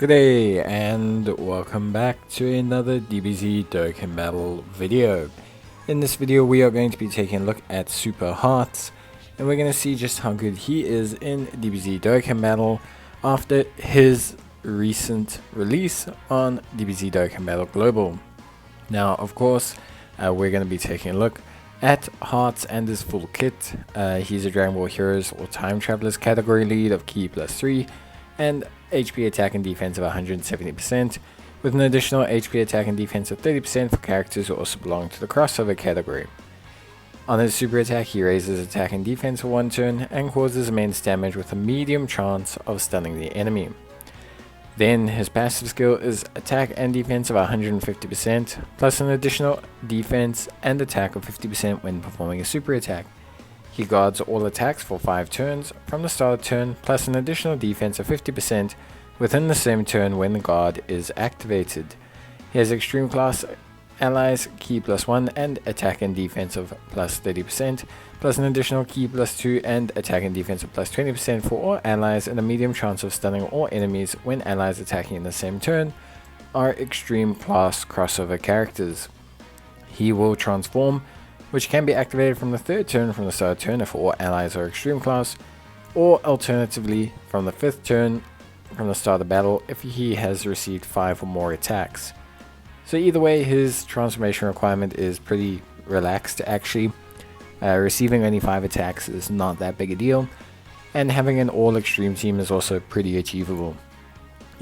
Good day and welcome back to another DBZ Dokkan battle video. In this video we are going to be taking a look at Super Hearts and we're going to see just how good he is in DBZ Dokkan battle after his recent release on DBZ Dokkan Battle Global. Now of course we're going to be taking a look at Hearts and his full kit. He's a Dragon Ball Heroes or Time Travelers category lead of Ki +3 and HP attack and defense of 170%, with an additional HP attack and defense of 30% for characters who also belong to the crossover category. On his super attack, he raises attack and defense for 1 turn and causes immense damage with a medium chance of stunning the enemy. Then his passive skill is attack and defense of 150%, plus an additional defense and attack of 50% when performing a super attack. He guards all attacks for 5 turns from the start of turn, plus an additional defense of 50% within the same turn when the guard is activated. He has extreme class allies Ki +1 and attack and defense of +30%, plus an additional Ki +2 and attack and defense of +20% for all allies, and a medium chance of stunning all enemies when allies attacking in the same turn are extreme class crossover characters. He will transform, which can be activated from the 3rd turn from the start of turn if all allies are extreme class, or alternatively from the 5th turn from the start of battle if he has received 5 or more attacks. So either way, his transformation requirement is pretty relaxed actually. Receiving only 5 attacks is not that big a deal, and having an all extreme team is also pretty achievable.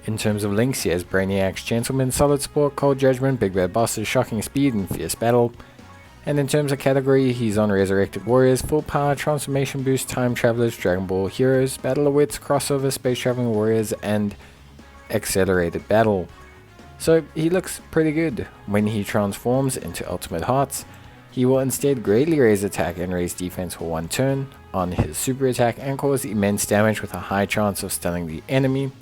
In terms of links, he has Brainiacs, Gentleman, Solid Support, Cold Judgment, Big Bad Bosses, Shocking Speed, and Fierce Battle. And in terms of category, he's on Resurrected Warriors, Full Power, Transformation Boost, Time Travelers, Dragon Ball Heroes, Battle of Wits, Crossover, Space Traveling Warriors, and Accelerated Battle. So he looks pretty good. When he transforms into Ultimate Hearts, he will instead greatly raise attack and raise defense for 1 turn on his super attack and cause immense damage with a high chance of stunning the enemy.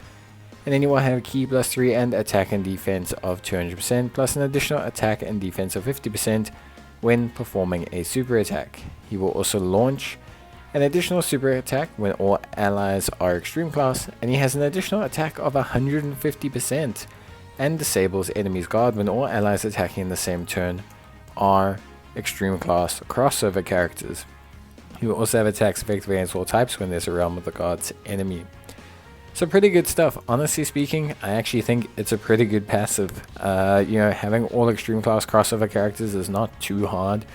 And then he will have Ki +3 and attack and defense of 200%, plus an additional attack and defense of 50% when performing a super attack. He will also launch an additional super attack when all allies are extreme class, and he has an additional attack of 150% and disables enemies guard when all allies attacking in the same turn are extreme class crossover characters. He will also have attacks effective against all types when there's a realm of the god's enemy. So pretty good stuff. Honestly speaking, I actually think it's a pretty good passive. Having all extreme class crossover characters is not too hard.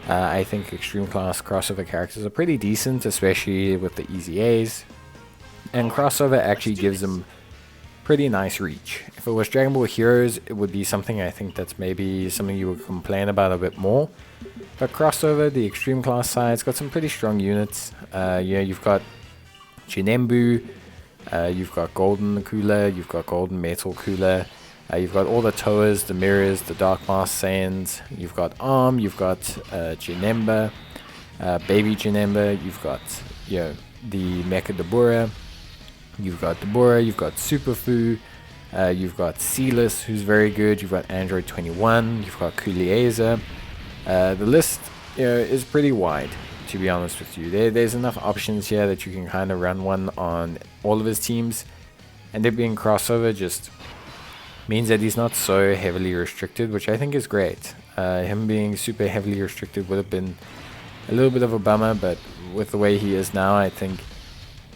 I think extreme class crossover characters are pretty decent, especially with the easy A's. And crossover actually gives them pretty nice reach. If it was Dragon Ball Heroes, it would be something I think that's maybe something you would complain about a bit more. But crossover, the extreme class side's got some pretty strong units. You've got Jinembu, you've got Golden Cooler, you've got Golden Metal Cooler, you've got all the Toas, the Mirrors, the Dark Mask Saiyans, you've got Arm, you've got Janemba, Baby Janemba, you've got the Mecha Dabura, you've got Dabura, you've got Superfu, you've got Sealess, who's very good, you've got Android 21, you've got Kulieza. The list is pretty wide, to be honest with you. There's enough options here that you can kind of run one on all of his teams, and it being crossover just means that he's not so heavily restricted, which I think is great. Him being super heavily restricted would have been a little bit of a bummer, but with the way he is now, I think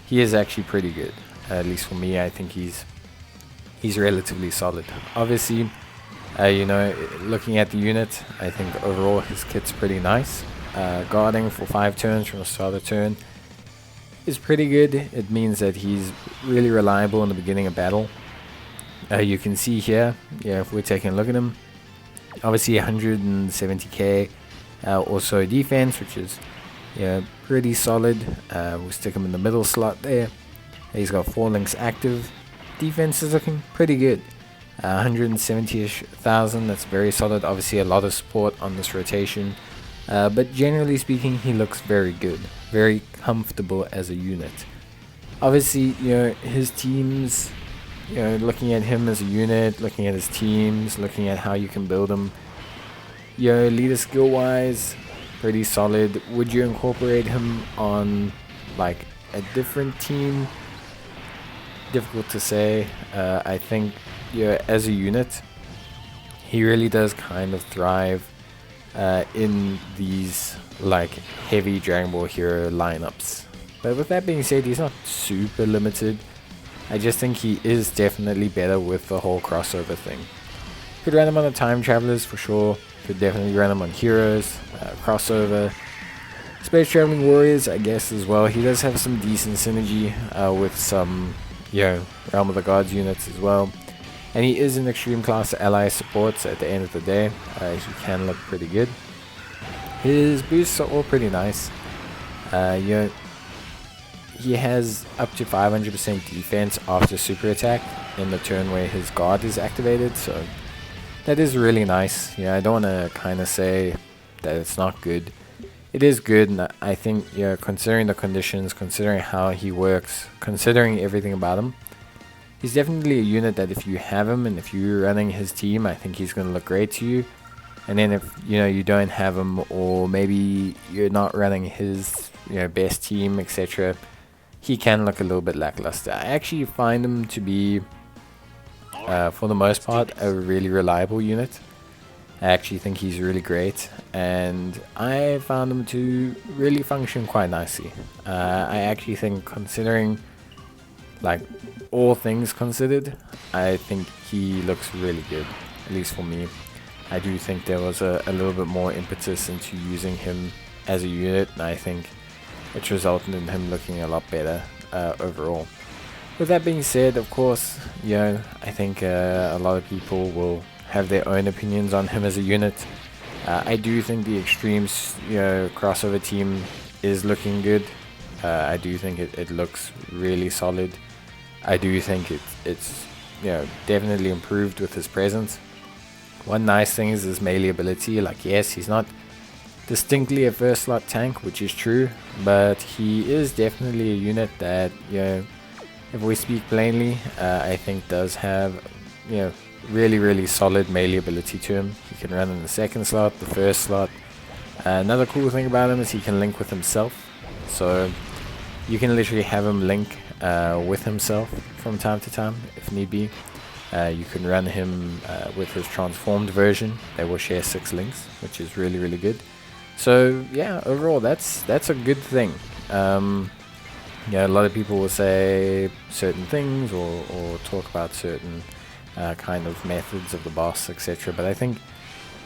he is actually pretty good. At least for me, I think he's relatively solid. Obviously, looking at the unit, I think overall his kit's pretty nice. Guarding for 5 turns from the start of the turn is pretty good. It means that he's really reliable in the beginning of battle. You can see here, if we're taking a look at him, obviously 170k, also defense, which is pretty solid. We'll stick him in the middle slot there. He's got 4 links active. Defense is looking pretty good. 170-ish thousand, that's very solid. Obviously a lot of support on this rotation. But generally speaking, he looks very good, very comfortable as a unit. Obviously, his teams, looking at him as a unit, looking at his teams, looking at how you can build him, leader skill wise, pretty solid. Would you incorporate him on like a different team? difficult to say. I think, yeah, as a unit, he really does kind of thrive in these like heavy Dragon Ball Hero lineups. But with that being said, he's not super limited. I just think he is definitely better with the whole crossover thing. Could run him on the Time Travelers for sure. Could definitely run him on Heroes, crossover. Space Traveling Warriors, I guess, as well. He does have some decent synergy with some, Realm of the Gods units as well. And he is an extreme class ally support, so at the end of the day, he can look pretty good. His boosts are all pretty nice. He has up to 500% defense after super attack in the turn where his guard is activated, so that is really nice. I don't want to kind of say that it's not good. It is good, and I think, considering the conditions, considering how he works, considering everything about him, he's definitely a unit that if you have him and if you're running his team, I think he's going to look great to you. And then if you don't have him, or maybe you're not running his best team, etc., he can look a little bit lackluster. I actually find him to be, for the most part, a really reliable unit. I actually think he's really great, and I found him to really function quite nicely. I actually think, considering like all things considered, I think he looks really good, at least for me. I do think there was a little bit more impetus into using him as a unit, and I think it's resulted in him looking a lot better overall. With that being said, of course, I think a lot of people will have their own opinions on him as a unit. I do think the Extremes crossover team is looking good. I do think it looks really solid. I do think it's definitely improved with his presence. One nice thing is his melee ability. Like, yes, he's not distinctly a first slot tank, which is true, but he is definitely a unit that, if we speak plainly, I think does have, really solid melee ability to him. He can run in the second slot, the first slot. Another cool thing about him is he can link with himself, so you can literally have him link with himself from time to time if need be. You can run him with his transformed version. They will share 6 links, which is really good. So yeah, overall that's a good thing. A lot of people will say certain things or talk about certain kind of methods of the boss, etc. But I think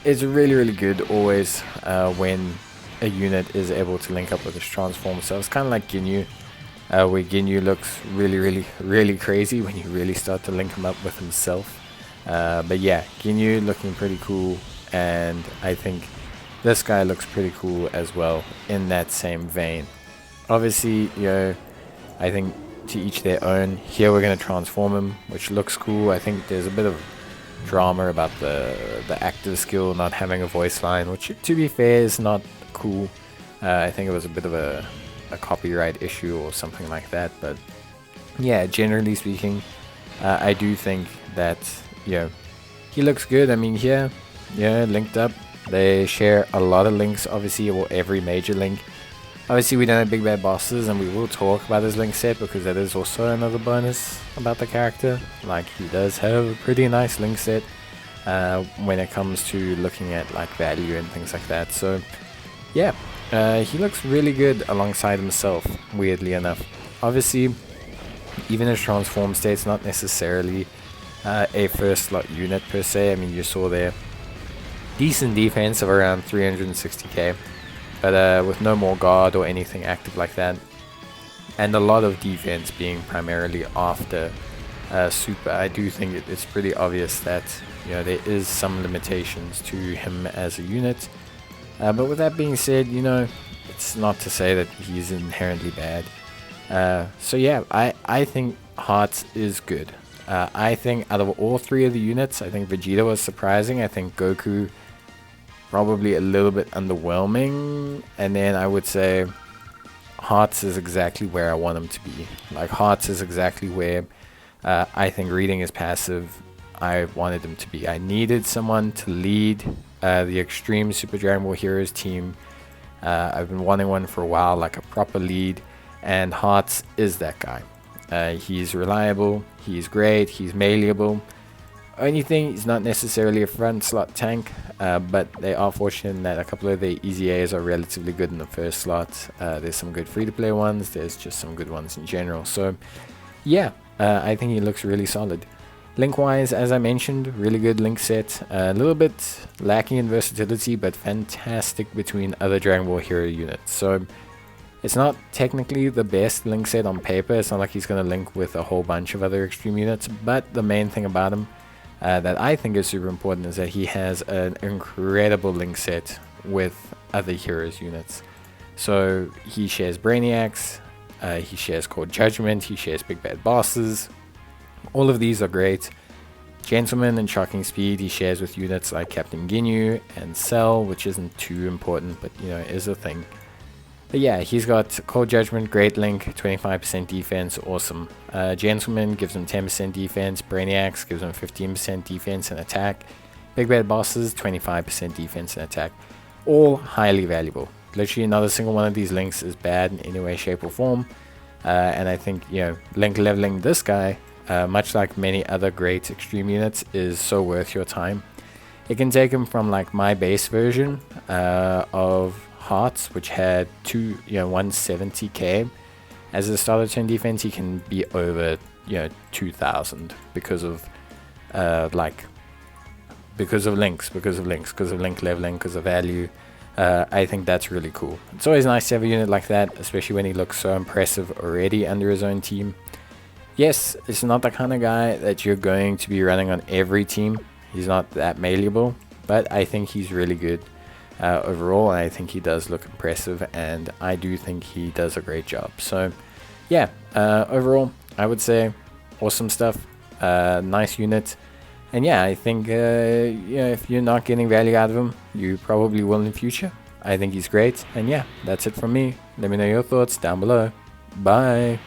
it's really good always when a unit is able to link up with its transform. So it's kind of like Ginyu, where Ginyu looks really crazy when you really start to link him up with himself. But yeah, Ginyu looking pretty cool, and I think this guy looks pretty cool as well in that same vein. Obviously, I think to each their own. Here we're going to transform him, which looks cool. I think there's a bit of drama about the active skill not having a voice line, which to be fair is not cool. I think it was a bit of a copyright issue or something like that, but yeah, generally speaking, I do think that he looks good. I mean, here, linked up, they share a lot of links, obviously, or every major link. Obviously, we don't have big bad bosses, and we will talk about his link set because that is also another bonus about the character. Like, he does have a pretty nice link set when it comes to looking at like value and things like that. So yeah, he looks really good alongside himself, weirdly enough. Obviously, even his transform state's not necessarily a first slot unit per se. I mean, you saw there decent defense of around 360k, but with no more guard or anything active like that, and a lot of defense being primarily after super. I do think it's pretty obvious that there is some limitations to him as a unit. But with that being said, it's not to say that he's inherently bad. So yeah, I think Hearts is good. I think out of all three of the units, I think Vegeta was surprising. I think Goku probably a little bit underwhelming. And then I would say Hearts is exactly where I want him to be. Like, Hearts is exactly where I think reading his passive, I wanted him to be. I needed someone to lead the Extreme Super Dragon Ball Heroes team. I've been wanting one for a while, like a proper lead, and Hearts is that guy. He's reliable, he's great, he's malleable. Only thing, he's not necessarily a front slot tank, but they are fortunate in that a couple of their easy A's are relatively good in the first slot. There's some good free-to-play ones, there's just some good ones in general. So yeah, I think he looks really solid. Link-wise, as I mentioned, really good link set. A little bit lacking in versatility, but fantastic between other Dragon Ball Hero units. So it's not technically the best link set on paper. It's not like he's going to link with a whole bunch of other extreme units, but the main thing about him that I think is super important is that he has an incredible link set with other heroes units. So he shares Brainiacs, he shares Cold Judgment, he shares Big Bad Bosses. All of these are great. Gentleman and Shocking Speed he shares with units like Captain Ginyu and Cell, which isn't too important, but you know, is a thing. But yeah, he's got Cold Judgment, great link, 25% defense, awesome. Gentleman gives him 10% defense, Brainiacs gives him 15% defense and attack. Big Bad Bosses, 25% defense and attack. All highly valuable. Literally not a single one of these links is bad in any way, shape or form. And I think, you know, link leveling this guy, much like many other great extreme units, is so worth your time. It can take him from like my base version of Hearts, which had 170k as a starter turn defense. He can be over 2000 because of links, because of link leveling, because of value. I think that's really cool. It's always nice to have a unit like that, especially when he looks so impressive already under his own team. Yes, it's not the kind of guy that you're going to be running on every team. He's not that malleable, but I think he's really good overall, and I think he does look impressive, and I do think he does a great job. So yeah, overall I would say awesome stuff, nice unit, and yeah, I think if you're not getting value out of him, you probably will in the future. I think he's great, and yeah, that's it from me. Let me know your thoughts down below. Bye.